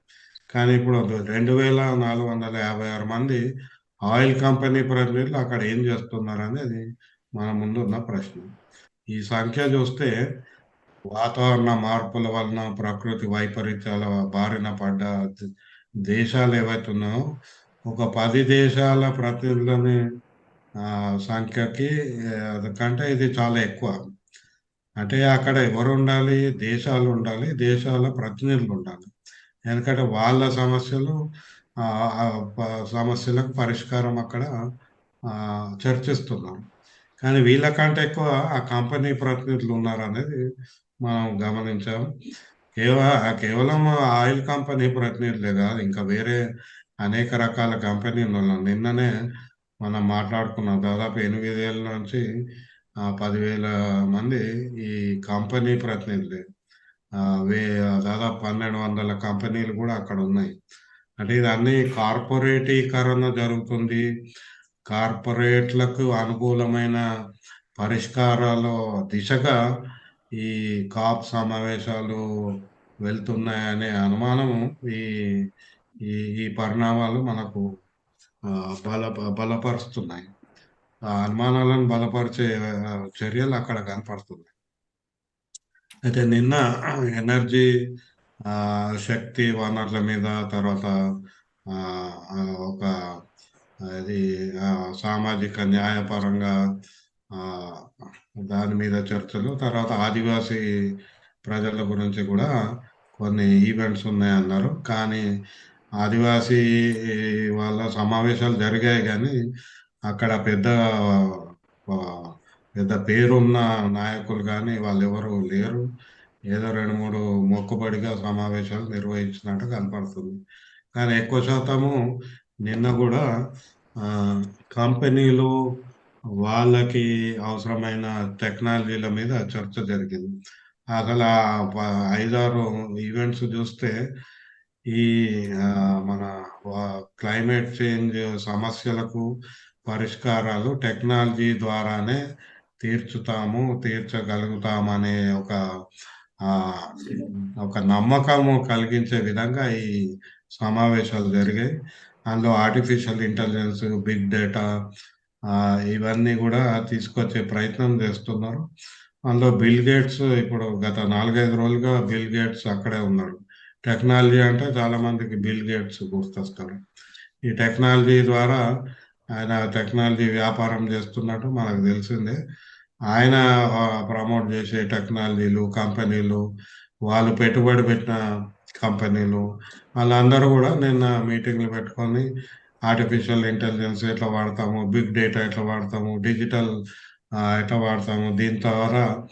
[SPEAKER 1] కానీ ఇప్పుడు 2456 మంది ఆయిల్ కంపెనీ ప్రతినిధులు అక్కడ ఏం చేస్తున్నారు అనేది మన ముందు ఉన్న ప్రశ్న. ఈ సంఖ్య చూస్తే వాతావరణ మార్పుల వలన ప్రకృతి వైపరీత్యాల బారిన పడ్డ ద- దేశాలు ఏవైతున్నాయో ఒక 10 దేశాల ప్రతినిధులని ఆ, సంఖ్యకి కంటే ఇది చాలా ఎక్కువ. అంటే అక్కడ ఎవరు ఉండాలి? దేశాలు ఉండాలి, దేశాల ప్రతినిధులు ఉండాలి. ఎందుకంటే వాళ్ళ సమస్యలు ఆ, ఆ, సమస్యలకు పరిష్కారం అక్కడ ఆ, చర్చిస్తున్నారు. కానీ వీళ్ళకంటే ఎక్కువ ఆ కంపెనీ ప్రతినిధులు ఉన్నారు అనేది మనం గమనించాం. కేవలం ఆయిల్ కంపెనీ ప్రతినిధులే కాదు, ఇంకా వేరే అనేక రకాల కంపెనీలు ఉన్నాయి. నిన్ననే మనం మాట్లాడుకున్నాం, దాదాపు 8,000 నుంచి 10,000 మంది ఈ కంపెనీ ప్రతినిధులే. ఆ, వే దాదాపు 1,200 కంపెనీలు కూడా అక్కడ ఉన్నాయి. అంటే ఇది అన్ని కార్పొరేటీకరణ జరుగుతుంది. కార్పొరేట్లకు అనుకూలమైన పరిష్కారాలు దిశగా ఈ కాప్ సమావేశాలు వెళ్తున్నాయనే అనుమానము ఈ ఈ ఈ పరిణామాలు మనకు ఆ, బల బలపరుస్తున్నాయి. ఆ అనుమానాలను బలపరిచే చర్యలు అక్కడ కనపడుతున్నాయి. అయితే నిన్న ఎనర్జీ ఆ, శక్తి వనరుల మీద, తర్వాత ఆ, ఆ, ఒక అది ఆ, సామాజిక న్యాయపరంగా ఆ, దాని మీద చర్చలు, తర్వాత ఆదివాసీ ప్రజల గురించి కూడా కొన్ని ఈవెంట్స్ ఉన్నాయన్నారు. కానీ ఆదివాసీ వాళ్ళ సమావేశాలు జరిగాయి, కానీ అక్కడ ఆ, పెద్ద పేరున్న నాయకులు కానీ వాళ్ళు ఎవరు లేరు. ఏదో 2, 3 మొక్కుబడిగా సమావేశాలు నిర్వహించినట్టు కనపడుతుంది. కానీ ఎక్కువ శాతము నిన్న కూడా ఆ, కంపెనీలు వాళ్ళకి అవసరమైన టెక్నాలజీల మీద చర్చ జరిగింది. అసలు 5, 6 ఈవెంట్స్ చూస్తే ఈ ఆ, మన క్లైమేట్ చేంజ్ సమస్యలకు పరిష్కారాలు టెక్నాలజీ ద్వారానే తీర్చగలుగుతామనే ఆ, ఒక నమ్మకము కలిగించే విధంగా ఈ సమావేశాలు జరిగాయి. అందులో ఆర్టిఫిషియల్ ఇంటెలిజెన్స్, బిగ్ డేటా ఇవన్నీ కూడా తీసుకొచ్చే ప్రయత్నం చేస్తున్నారు. అందులో బిల్ గేట్స్ ఇప్పుడు గత 4, 5 రోజులుగా బిల్ గేట్స్ అక్కడే ఉన్నాడు. టెక్నాలజీ అంటే చాలా మందికి బిల్ గేట్స్ గుర్తొస్తారు. ఈ టెక్నాలజీ ద్వారా ఆయన టెక్నాలజీ వ్యాపారం చేస్తున్నట్టు మనకు తెలిసిందే. ఆయన ప్రమోట్ చేసే టెక్నాలజీలు, కంపెనీలు, వాళ్ళు పెట్టుబడి పెట్టిన కంపెనీలు, వాళ్ళందరూ కూడా నిన్న మీటింగ్లు పెట్టుకొని ఆర్టిఫిషియల్ ఇంటెలిజెన్స్ ఎట్లా వాడతాము, బిగ్ డేటా ఎట్లా వాడతాము, డిజిటల్ ఎట్లా వాడతాము, దీని ద్వారా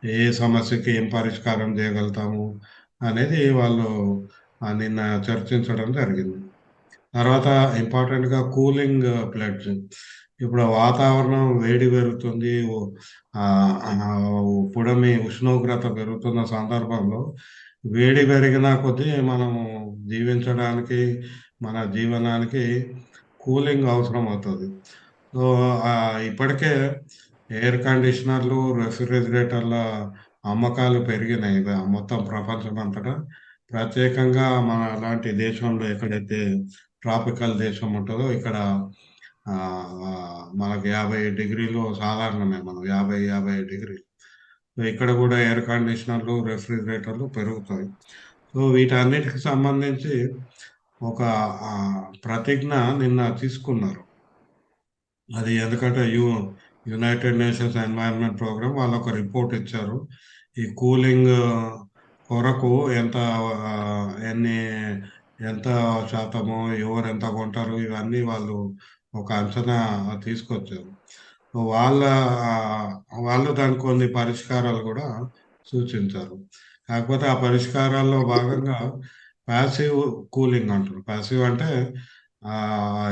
[SPEAKER 1] ఏ సమస్యకి ఏం పరిష్కారం చేయగలుగుతాము అనేది వాళ్ళు నిన్న చర్చించడం జరిగింది. తర్వాత ఇంపార్టెంట్గా కూలింగ్ ప్లేట్స్. ఇప్పుడు వాతావరణం వేడి పెరుగుతుంది, ఆ, ఆ, పుడమి ఉష్ణోగ్రత పెరుగుతున్న సందర్భంలో వేడి పెరిగిన కొద్దీ మనము జీవించడానికి, మన జీవనానికి కూలింగ్ అవసరం అవుతుంది. సో ఆ, ఇప్పటికే ఎయిర్ కండిషనర్లు, రెఫ్రిజిరేటర్ల అమ్మకాలు పెరిగినాయి మొత్తం ప్రపంచం అంతటా. ప్రత్యేకంగా మన అలాంటి దేశంలో ఎక్కడైతే ట్రాపికల్ దేశం ఉంటుందో ఇక్కడ ఆ, ఆ, మనకు 50 డిగ్రీలు సాధారణమే, మనం 50, 55 డిగ్రీలు. సో ఇక్కడ కూడా ఎయిర్ కండిషనర్లు, రెఫ్రిజిరేటర్లు పెరుగుతాయి. సో వీటన్నిటికి సంబంధించి ఒక ఆ, ప్రతిజ్ఞ నిన్న తీసుకున్నారు. అది ఎందుకంటే యునైటెడ్ నేషన్స్ ఎన్వైరన్మెంట్ ప్రోగ్రామ్ వాళ్ళు ఒక రిపోర్ట్ ఇచ్చారు. ఈ కూలింగ్ కొరకు ఎంత ఆ, ఎన్ని ఎంత శాతమో, ఎవరు ఎంత కొంటారు, ఇవన్నీ వాళ్ళు ఒక అంచనా తీసుకొచ్చారు. వాళ్ళ వాళ్ళు దానికి కొన్ని పరిష్కారాలు కూడా సూచించారు. కాకపోతే ఆ పరిష్కారాల్లో భాగంగా ప్యాసివ్ కూలింగ్ అంటారు. ప్యాసివ్ అంటే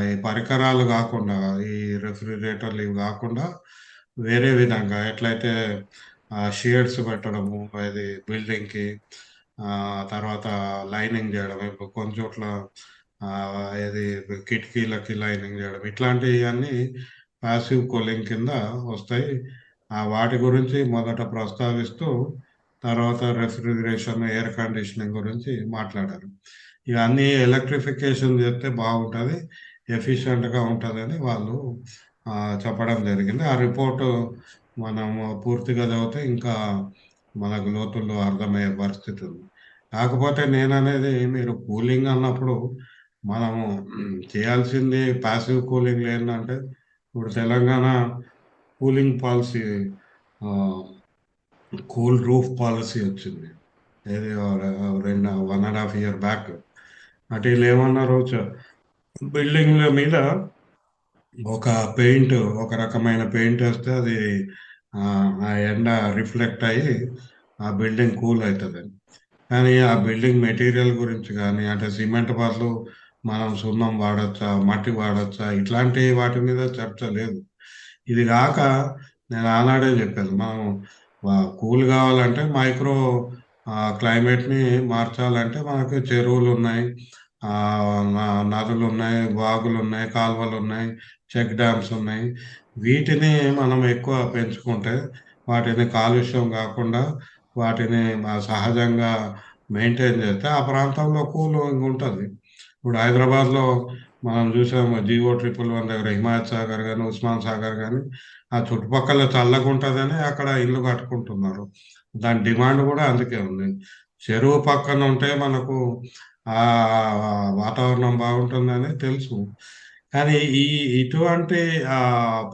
[SPEAKER 1] ఈ పరికరాలు కాకుండా, ఈ రెఫ్రిజిరేటర్లు ఇవి కాకుండా వేరే విధంగా ఎట్లయితే షేడ్స్ పెట్టడము, అది బిల్డింగ్కి తర్వాత లైనింగ్ చేయడం, ఇప్పుడు కొన్ని చోట్ల ఇది కిటికీలకి లైనింగ్ చేయడం, ఇట్లాంటివన్నీ ప్యాసివ్ కూలింగ్ కింద వస్తాయి. వాటి గురించి మొదట ప్రస్తావిస్తూ తర్వాత రెఫ్రిజిరేషన్, ఎయిర్ కండిషనింగ్ గురించి మాట్లాడారు. ఇవన్నీ ఎలక్ట్రిఫికేషన్ చేస్తే బాగుంటుంది, ఎఫిషియెంట్గా ఉంటుందని వాళ్ళు చెప్పడం జరిగింది. ఆ రిపోర్టు మనం పూర్తిగా చదివితే ఇంకా మనకు లోతుల్లో అర్థమయ్యే పరిస్థితి ఉంది. కాకపోతే నేననేది, మీరు కూలింగ్ అన్నప్పుడు మనము చేయాల్సింది ప్యాసివ్ కూలింగ్ ఏంటంటే, ఇప్పుడు Telangana cooling policy, cool roof policy వచ్చింది. ఏది 1.5 year బ్యాక్. అటు వీళ్ళు ఏమన్నారు, బిల్డింగ్ల మీద ఒక పెయింట్, ఒక రకమైన పెయింట్ వేస్తే అది ఆ ఆ ఎండ రిఫ్లెక్ట్ అయ్యి ఆ బిల్డింగ్ కూల్ అవుతుందని. కానీ ఆ బిల్డింగ్ మెటీరియల్ గురించి కానీ, అంటే సిమెంట్ బదులు మనం సున్నం వాడచ్చా, మట్టి వాడచ్చా, ఇట్లాంటి వాటి మీద చర్చ లేదు. ఇది కాక నేను ఆనాడే చెప్పాను, మనం కూల్ కావాలంటే మైక్రో క్లైమేట్ని మార్చాలంటే మనకు చెరువులు ఉన్నాయి, ఆ, నదులు ఉన్నాయి, వాగులు ఉన్నాయి, కాలువలు ఉన్నాయి, చెక్ డ్యామ్స్ ఉన్నాయి. వీటిని మనం ఎక్కువ పెంచుకుంటే, వాటిని కాలుష్యం కాకుండా వాటిని సహజంగా మెయింటైన్ చేస్తే ఆ ప్రాంతంలో కూలింగ్ ఉంటుంది. ఇప్పుడు హైదరాబాద్లో మనం చూసాము, GO 111 దగ్గర హిమాయత్ సాగర్ కానీ, ఉస్మాన్ సాగర్ కానీ, ఆ చుట్టుపక్కల చల్లగా ఉంటుందని అక్కడ ఇల్లు కట్టుకుంటున్నారు. దాని డిమాండ్ కూడా అందుకే ఉంది. చెరువు పక్కన ఉంటే మనకు ఆ వాతావరణం బాగుంటుందని తెలుసు. కానీ ఇటువంటి ఆ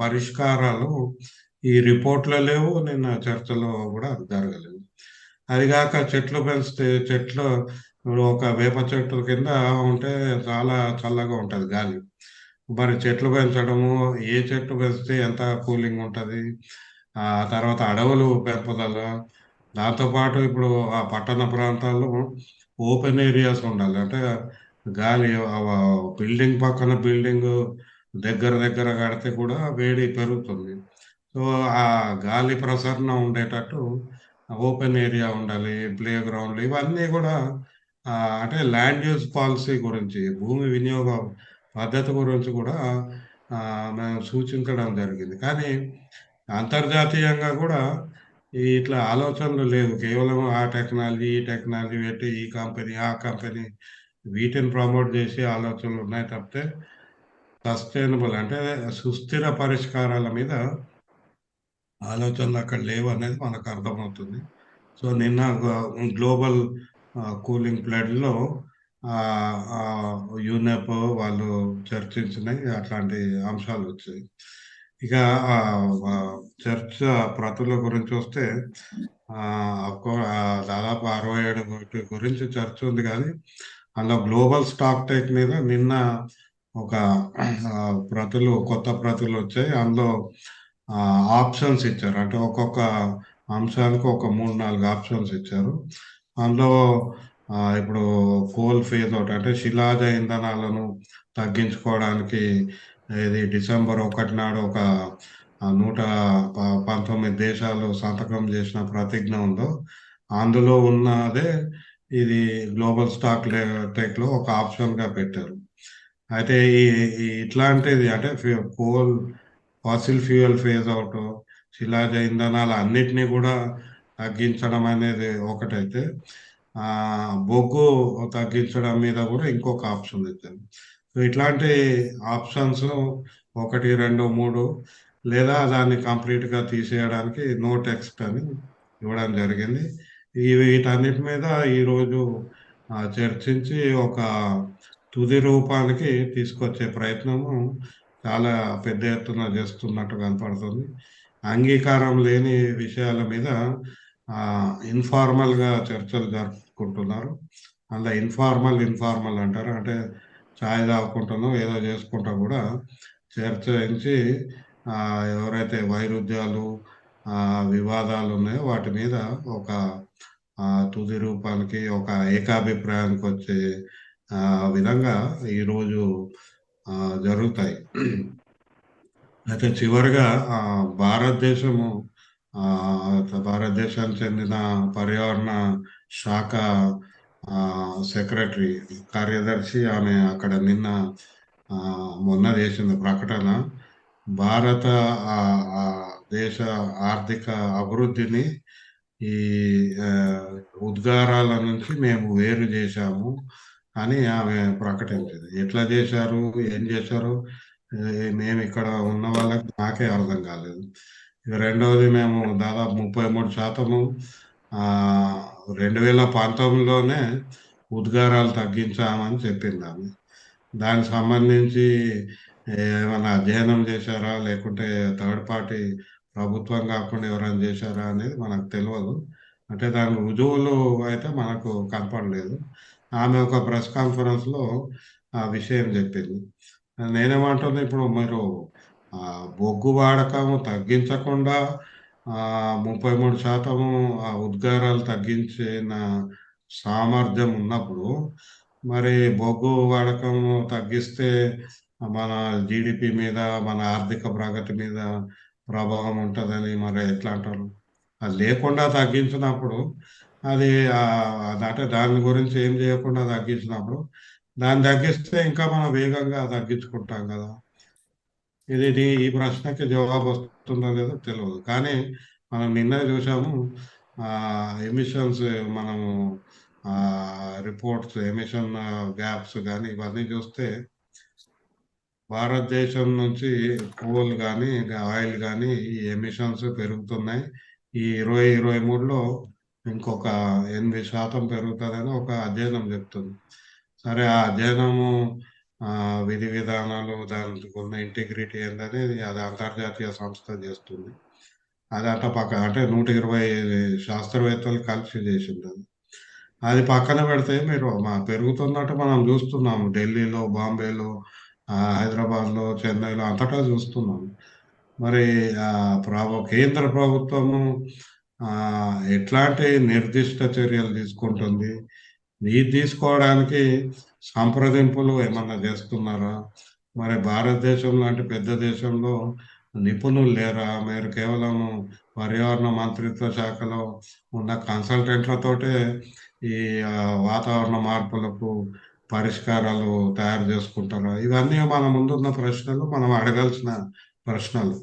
[SPEAKER 1] పరిష్కారాలు ఈ రిపోర్ట్లో లేవు, నిన్న చర్చలో కూడా జరగలేదు. అదిగాక చెట్లు పెంచితే, చెట్లు ఇప్పుడు ఒక వేప చెట్టు కింద ఉంటే చాలా చల్లగా ఉంటుంది గాలి. మరి చెట్లు పెంచడము, ఏ చెట్టు పెంచితే ఎంత కూలింగ్ ఉంటుంది, ఆ తర్వాత అడవులు పెంపుదల, దాంతోపాటు ఇప్పుడు ఆ పట్టణ ప్రాంతాల్లో ఓపెన్ ఏరియాస్ ఉండాలి. అంటే గాలి, బిల్డింగ్ పక్కన బిల్డింగ్ దగ్గర దగ్గర కడితే కూడా వేడి పెరుగుతుంది. సో ఆ గాలి ప్రసరణ ఉండేటట్టు ఓపెన్ ఏరియా ఉండాలి, ప్లే గ్రౌండ్లు, ఇవన్నీ కూడా అంటే ల్యాండ్ యూజ్ పాలసీ గురించి, భూమి వినియోగ పద్ధతి గురించి కూడా ఆ, మేము సూచించడం జరిగింది. కానీ అంతర్జాతీయంగా కూడా ఇట్లా ఆలోచనలు లేవు. కేవలం ఆ టెక్నాలజీ, ఈ టెక్నాలజీ పెట్టి ఈ కంపెనీ, ఆ కంపెనీ, వీటిని ప్రమోట్ చేసి ఆలోచనలు ఉన్నాయి తప్పితే సస్టైనబుల్ అంటే సుస్థిర పరిష్కారాల మీద ఆలోచనలు అక్కడ లేవు అనేది మనకు అర్థమవుతుంది. సో నిన్న గ్లోబల్ కూలింగ్ ప్లాన్లో యూనెప్ వాళ్ళు చర్చించినాయి, అట్లాంటి అంశాలు వచ్చాయి. ఇక ఆ, ఆ, చర్చ ప్రతుల గురించి వస్తే ఆ, దాదాపు 67 గురించి చర్చ ఉంది. కానీ అందులో గ్లోబల్ స్టాక్ టేక్ మీద నిన్న ఒక ప్రతులు, కొత్త ప్రతులు వచ్చాయి. అందులో ఆప్షన్స్ ఇచ్చారు, అంటే ఒక్కొక్క అంశానికి ఒక 3-4 ఆప్షన్స్ ఇచ్చారు. అందులో ఇప్పుడు కోల్ ఫేజ్ అవుట్, అంటే శిలాజ ఇంధనాలను తగ్గించుకోవడానికి ఇది December 1 నాడు ఒక 119 దేశాలు సంతకం చేసిన ప్రతిజ్ఞ ఉందో అందులో ఉన్నదే ఇది గ్లోబల్ స్టాక్ టేక్లో ఒక ఆప్షన్గా పెట్టారు. అయితే ఇట్లాంటిది అంటే coal, fossil fuel phase out, శిలాజ ఇంధనాలు అన్నిటినీ కూడా తగ్గించడం అనేది ఒకటైతే, ఆ బొగ్గు తగ్గించడం మీద కూడా ఇంకొక ఆప్షన్ ఇచ్చారు. సో ఇట్లాంటి ఆప్షన్స్ 1, 2, 3, లేదా దాన్ని కంప్లీట్గా తీసేయడానికి నో టెక్స్ట్ అని ఇవ్వడం జరిగింది. వీటన్నిటి మీద ఈరోజు చర్చించి ఒక తుది రూపానికి తీసుకొచ్చే ప్రయత్నము చాలా పెద్ద ఎత్తున చేస్తున్నట్టు కనపడుతుంది. అంగీకారం లేని విషయాల మీద ఇన్ఫార్మల్గా చర్చలు జరుపుకుంటున్నారు. అందులో ఇన్ఫార్మల్ అంటారు. అంటే చాయ్ తాగుకుంటానో ఏదో చేసుకుంటా కూడా చర్చించి ఎవరైతే వైరుధ్యాలు వివాదాలు ఉన్నాయో వాటి మీద ఒక తుది రూపానికి ఒక ఏకాభిప్రాయానికి వచ్చే విధంగా ఈరోజు జరుగుతాయి. అయితే చివరిగా భారతదేశము ఆ, భారతదేశానికి చెందిన పర్యావరణ శాఖ సెక్రటరీ కార్యదర్శి ఆమె అక్కడ నిన్న ఆ, మొన్న చేసిన ప్రకటన భారత ఆ, ఆ, దేశ ఆర్థిక అభివృద్ధిని ఈ ఆ, ఉద్గారాల నుంచి మేము వేరు చేశాము అని ఆమె ప్రకటించింది. ఎట్లా చేశారు, ఏం చేశారు, మేము ఇక్కడ ఉన్న వాళ్ళకి నాకే అర్థం కాలేదు. ఇక రెండవది, మేము దాదాపు 33% 2019లోనే ఉద్గారాలు తగ్గించామని చెప్పింది ఆమె. దానికి సంబంధించి ఏమైనా అధ్యయనం చేశారా, లేకుంటే థర్డ్ పార్టీ ప్రభుత్వం కాకుండా ఎవరైనా చేశారా అనేది మనకు తెలియదు. అంటే దాని రుజువులు అయితే మనకు కనపడలేదు. ఆమె ఒక ప్రెస్ కాన్ఫరెన్స్లో ఆ విషయం చెప్పింది. నేనేమంటున్నా, ఇప్పుడు మీరు బొగ్గు వాడకం తగ్గించకుండా 33% ఉద్గారాలు తగ్గించిన సామర్థ్యం ఉన్నప్పుడు, మరి బొగ్గు వాడకం తగ్గిస్తే మన జీడిపి మీద, మన ఆర్థిక ప్రగతి మీద ప్రభావం ఉంటుందని మరి ఎట్లా అంటారు? అది లేకుండా తగ్గించినప్పుడు, అది అంటే దాని గురించి ఏం చేయకుండా తగ్గించినప్పుడు, దాన్ని తగ్గిస్తే ఇంకా మనం వేగంగా తగ్గించుకుంటాం కదా. ఈ ప్రశ్నకి జవాబు వస్తుందో లేదో తెలియదు. కానీ మనం నిన్న చూసాము ఎమిషన్స్, మనము రిపోర్ట్స్, ఎమిషన్ గ్యాప్స్ కానీ ఇవన్నీ చూస్తే భారతదేశం నుంచి కోల్ కానీ ఆయిల్ కానీ ఈ ఎమిషన్స్ పెరుగుతున్నాయి. ఈ 2023లో ఇంకొక 8% పెరుగుతుందని ఒక అధ్యయనం చెప్తుంది. సరే, ఆ అధ్యయనము విధి విధానాలు, దానికి ఉన్న ఇంటిగ్రిటీ ఏంటనేది అది అంతర్జాతీయ సంస్థ చేస్తుంది. అది అట్ట అంటే 120 శాస్త్రవేత్తలు కలిసి చేసింది. అది పక్కన పెడితే మీరు పెరుగుతున్నట్టు మనం చూస్తున్నాం. ఢిల్లీలో, బాంబేలో, హైదరాబాద్లో, చెన్నైలో అంతటా చూస్తున్నాం. మరి కేంద్ర ప్రభుత్వము ఎట్లాంటి నిర్దిష్ట చర్యలు తీసుకుంటుంది? ఇది తీసుకోవడానికి సంప్రదింపులు ఏమన్నా చేస్తున్నారా? మరి భారతదేశం లాంటి పెద్ద దేశంలో నిపుణులు లేరా? మీరు కేవలం పర్యావరణ మంత్రిత్వ శాఖలో ఉన్న కన్సల్టెంట్లతోటే ఈ వాతావరణ మార్పులకు పరిష్కారాలు తయారు చేసుకుంటారా? ఇవన్నీ మన ముందున్న ప్రశ్నలు, మనం అడగాల్సిన ప్రశ్నలు.